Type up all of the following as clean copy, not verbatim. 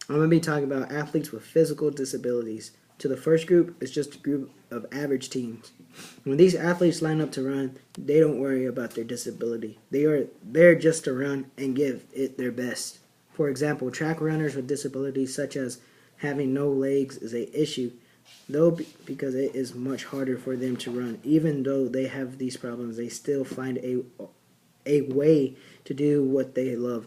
I'm going to be talking about athletes with physical disabilities. To the first group, it's just a group of average teens. When these athletes line up to run, they don't worry about their disability. They are there just to run and give it their best. For example, track runners with disabilities such as having no legs is an issue, though because it is much harder for them to run. Even though they have these problems, they still find a way to do what they love.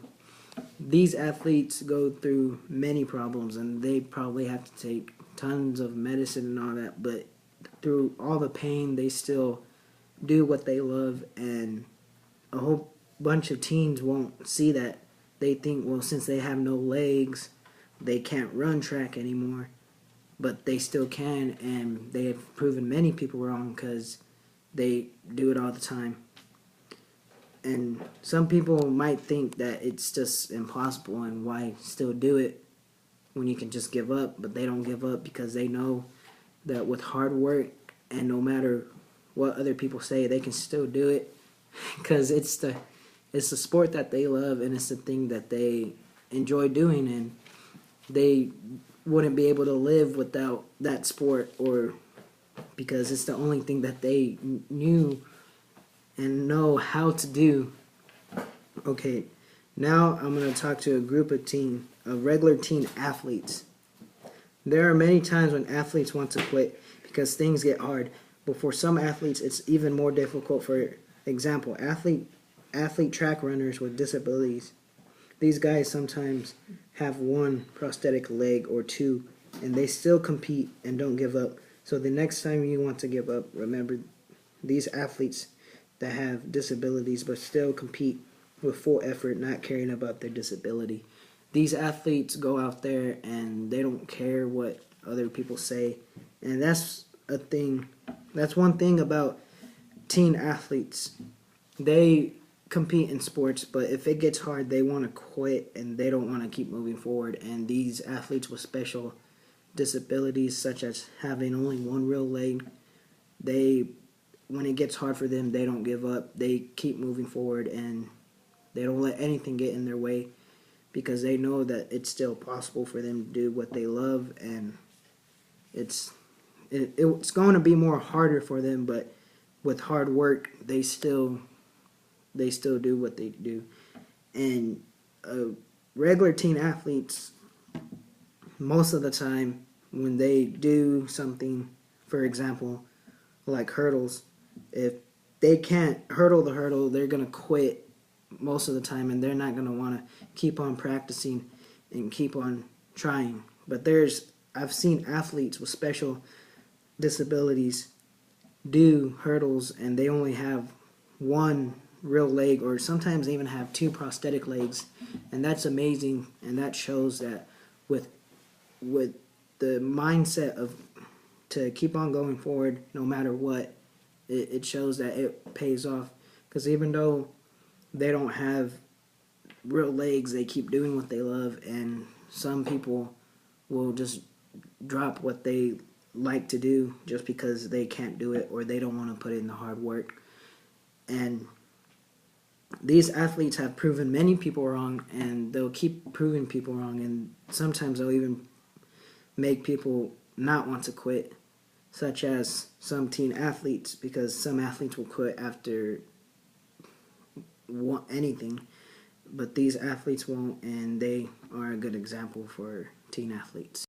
These athletes go through many problems and they probably have to take tons of medicine and all that, but through all the pain they still do what they love, and a whole bunch of teens won't see that. They think, well, since they have no legs, they can't run track anymore, but they still can, and they have proven many people wrong because they do it all the time. And some people might think that it's just impossible and why still do it when you can just give up, but they don't give up because they know that with hard work and no matter what other people say, they can still do it because it's the sport that they love and it's the thing that they enjoy doing, and they wouldn't be able to live without that sport, or because it's the only thing that they knew and know how to do. Okay, now I'm going to talk to a group of regular teen athletes. There are many times when athletes want to quit because things get hard, but for some athletes it's even more difficult. For example, athlete track runners with disabilities. These guys sometimes have one prosthetic leg or two, and they still compete and don't give up. So the next time you want to give up, remember these athletes that have disabilities but still compete with full effort, not caring about their disability. These athletes go out there and they don't care what other people say, and that's one thing about teen athletes. They compete in sports, but if it gets hard, they want to quit and they don't want to keep moving forward. And these athletes with special disabilities, such as having only one real leg, when it gets hard for them, they don't give up. They keep moving forward and they don't let anything get in their way because they know that it's still possible for them to do what they love, and it's going to be more harder for them, but with hard work, they still do what they do. And regular teen athletes, most of the time, when they do something, for example, like hurdles, if they can't hurdle the hurdle, they're going to quit most of the time, and they're not going to want to keep on practicing and keep on trying. But I've seen athletes with special disabilities do hurdles and they only have one real leg, or sometimes they even have two prosthetic legs, and that's amazing. And that shows that with the mindset of to keep on going forward no matter what, it shows that it pays off, because even though they don't have real legs, they keep doing what they love. And some people will just drop what they like to do just because they can't do it or they don't want to put in the hard work. And these athletes have proven many people wrong, and they'll keep proving people wrong, and sometimes they'll even make people not want to quit, such as some teen athletes, because some athletes will quit after anything, but these athletes won't, and they are a good example for teen athletes.